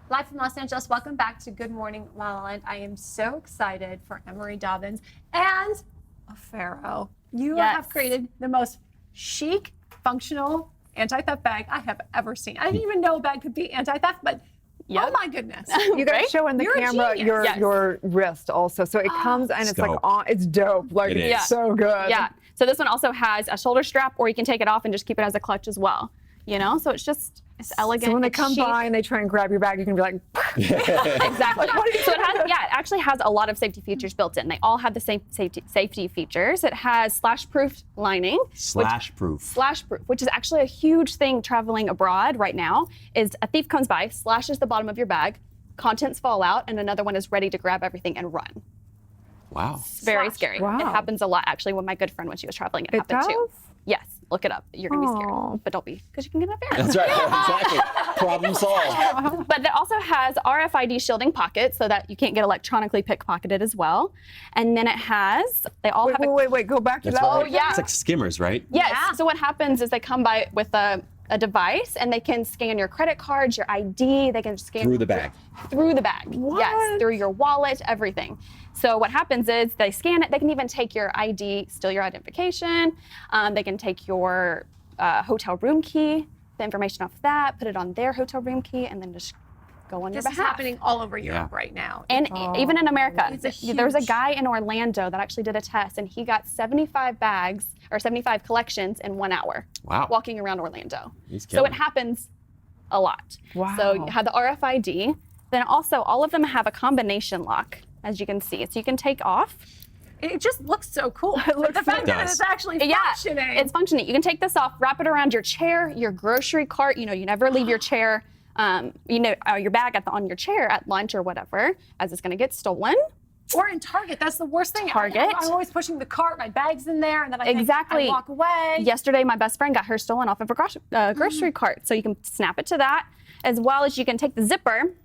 Live from Los Angeles, welcome back to Good Morning La La Land. I am so excited for Emery Dobbins and a Pharaoh. You have created the most chic, functional anti-theft bag I have ever seen. I didn't even know a bag could be anti-theft, but oh my goodness. You gotta show in the camera your wrist also. So it comes and it's like on, it's dope. Like it's so good. Yeah. So this one also has a shoulder strap, or you can take it off and just keep it as a clutch as well. You know, so it's elegant. So when they come by and they try and grab your bag, you can be like, exactly. So it has, it actually has a lot of safety features built in. They all have the same safety features. It has slash-proof lining. Slash-proof, which is actually a huge thing traveling abroad right now. Is a thief comes by, slashes the bottom of your bag, contents fall out, and another one is ready to grab everything and run. Wow. It's very scary. Wow. It happens a lot, actually. With my good friend, when she was traveling, it happened too. Yes, look it up. You're gonna be scared, but don't be, because you can get up there. That's right. Exactly. Problem solved. But it also has RFID shielding pockets, so that you can't get electronically pickpocketed as well. And then it has, they all have. Wait, go back to that. Oh yeah. It's like skimmers, right? Yes. Yeah. So what happens is they come by with a device, and they can scan your credit cards, your ID. They can scan through the bag. Through the bag. What? Yes, through your wallet, everything. So what happens is they scan it. They can even take your ID, steal your identification. They can take your hotel room key, the information off that, put it on their hotel room key, and then just go on your behalf. This is happening all over Europe right now. And even in America. There was a guy in Orlando that actually did a test, and he got 75 bags or 75 collections in 1 hour. Wow. Walking around Orlando. So it happens a lot. Wow. So you have the RFID. Then also all of them have a combination lock, as you can see. So you can take off. It just looks so cool. The fact that it's actually functioning. It's functioning. You can take this off, wrap it around your chair, your grocery cart. You know, you never leave your chair, your bag on your chair at lunch or whatever, as it's going to get stolen. Or in Target. That's the worst thing. Target. I'm always pushing the cart, my bag's in there, and then I walk away. Yesterday, my best friend got hers stolen off of a grocery cart. So you can snap it to that, as well as you can take the zipper,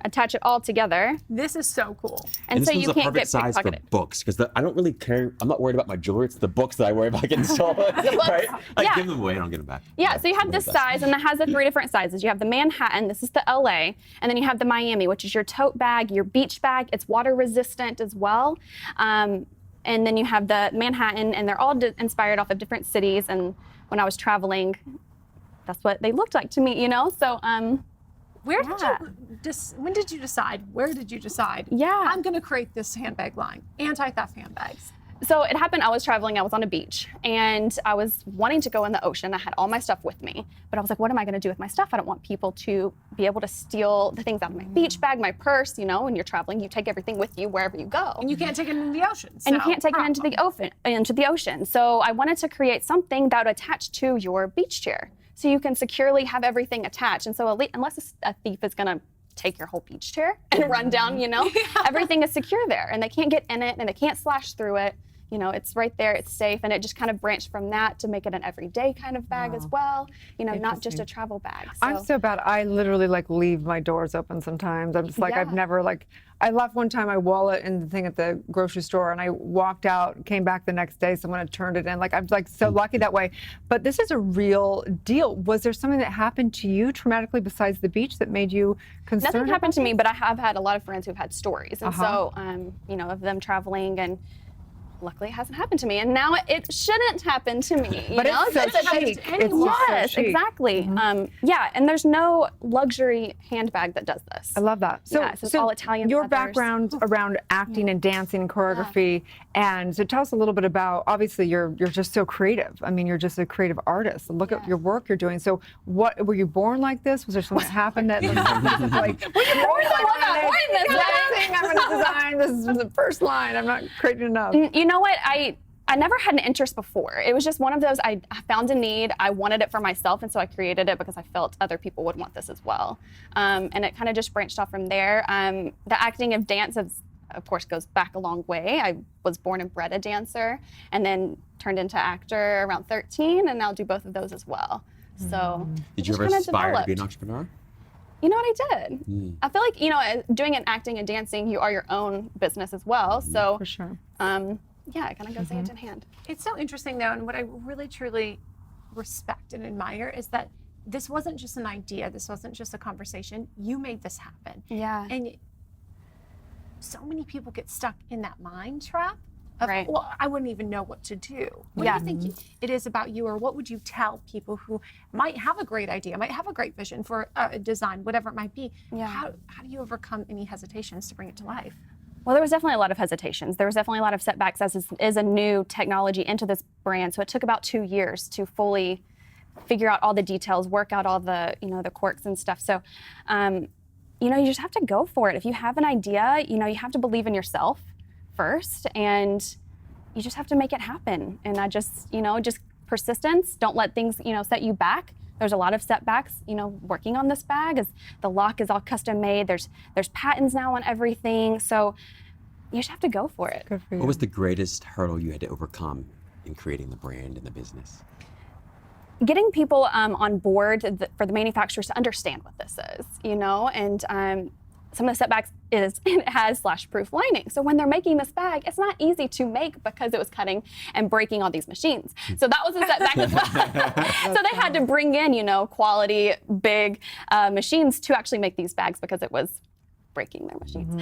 attach it all together. This is so cool. And so this you can't get size for pickpocketed. books, because I don't really care. I'm not worried about my jewelry. It's the books that I worry about getting stolen. Right? I give them away. I don't get them back. Yeah, so you have this size, and it has the 3 different sizes. You have the Manhattan, this is the LA, and then you have the Miami, which is your tote bag, your beach bag. It's water resistant as well. And then you have the Manhattan, and they're all inspired off of different cities. And when I was traveling, that's what they looked like to me, you know? So, when did you decide? Where did you decide? Yeah. I'm going to create this handbag line, anti-theft handbags. So it happened, I was traveling, I was on a beach, and I was wanting to go in the ocean. I had all my stuff with me, but I was like, what am I going to do with my stuff? I don't want people to be able to steal the things out of my beach bag, my purse. You know, when you're traveling, you take everything with you wherever you go. And you can't take it into the ocean. And you can't take it into the ocean. So I wanted to create something that would attach to your beach chair, so you can securely have everything attached. And so unless a thief is going to take your whole beach chair and run down, you know, everything is secure there, and they can't get in it, and they can't slash through it. You know, it's right there, it's safe, and it just kind of branched from that to make it an everyday kind of bag as well. You know, not just a travel bag. So. I'm so bad. I literally leave my doors open sometimes. I'm just I've never I left one time my wallet and the thing at the grocery store, and I walked out, came back the next day, someone had turned it in. I'm so lucky that way. But this is a real deal. Was there something that happened to you traumatically besides the beach that made you concerned? Nothing happened to me, but I have had a lot of friends who've had stories. And so, you know, of them traveling, and luckily it hasn't happened to me, and now it shouldn't happen to me. But it's so chic. Yes, exactly. Yeah, and there's no luxury handbag that does this. I love that. So, it's all Italian your leathers. background around acting and dancing and choreography, and so tell us a little bit about, obviously you're just so creative. I mean, you're just a creative artist. Look at your work you're doing. So what, were you born like this? Was there something that happened that were you born like this? I'm going to design. This is the first line. I'm not creative enough. You know what? I never had an interest before. It was just one of those, I found a need, I wanted it for myself, and so I created it because I felt other people would want this as well. And it kind of just branched off from there. The acting of dance, of course, goes back a long way. I was born and bred a dancer, and then turned into actor around 13, and now do both of those as well. So did you ever aspire to be an entrepreneur? You know what, I did. I feel like, you know, doing an acting and dancing, you are your own business as well. So for sure. Yeah, it kind of goes hand in hand. It's so interesting, though, and what I really, truly respect and admire is that this wasn't just an idea. This wasn't just a conversation. You made this happen. Yeah. And so many people get stuck in that mind trap of, Right. well, I wouldn't even know what to do. What Yeah. do you think it is about you, or what would you tell people who might have a great idea, might have a great vision for a design, whatever it might be? Yeah. How do you overcome any hesitations to bring it to life? Well, there was definitely a lot of hesitations. There was definitely a lot of setbacks as is a new technology into this brand. So it took about 2 years to fully figure out all the details, work out all the, the quirks and stuff. So, you just have to go for it. If you have an idea, you have to believe in yourself first, and you just have to make it happen. And I just, just persistence. Don't let things, set you back. There's a lot of setbacks, working on this bag. As the lock is all custom made. There's patents now on everything. So you just have to go for it. Good for you. What was the greatest hurdle you had to overcome in creating the brand and the business? Getting people on board for the manufacturers to understand what this is, and some of the setbacks is it has slash-proof lining. So when they're making this bag, it's not easy to make because it was cutting and breaking all these machines. So that was a setback as well. So they had to bring in, quality, big machines to actually make these bags because it was breaking their machines.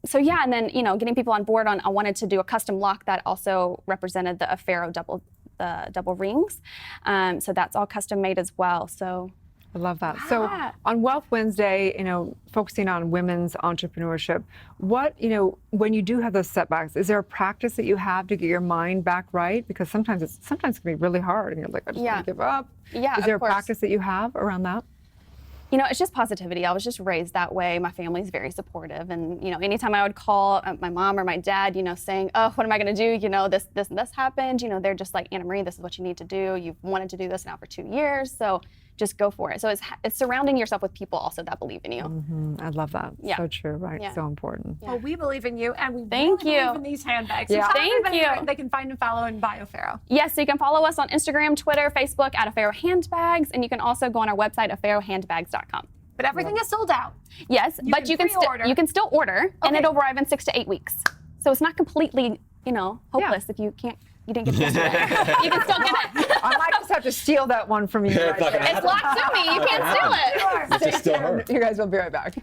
So yeah, and then, getting people on board I wanted to do a custom lock that also represented the Affaro double rings. So that's all custom made as well. So I love that. So on Wealth Wednesday, focusing on women's entrepreneurship, what, when you do have those setbacks, is there a practice that you have to get your mind back right? Because sometimes it can be really hard and you're like, I just want to give up. Yeah, is there a course. practice that you have around that? It's just positivity. I was just raised that way. My family's very supportive. And, anytime I would call my mom or my dad, saying, oh, what am I going to do? This and this happened. They're just like, Anna Marie, this is what you need to do. You've wanted to do this now for 2 years. So just go for it. So it's surrounding yourself with people also that believe in you. Mm-hmm. I love that. Yeah. So true, right? Yeah. So important. Well, we believe in you, and we Thank really you. believe in these handbags. Yeah. So tell Thank everybody you. where they can find and follow and buy Affaro. Yes, so you can follow us on Instagram, Twitter, Facebook at Affaro Handbags, and you can also go on our website, affarohandbags.com. But everything is sold out. Yes, but can you can pre-order. you can still order, and Okay. it'll arrive in 6 to 8 weeks. So it's not completely, hopeless if you didn't get it yesterday. You can still get it. I might just have to steal that one from you. Yeah, right it's not there. gonna It's locked to me. You can't steal it. It's just still her. You guys will be right back.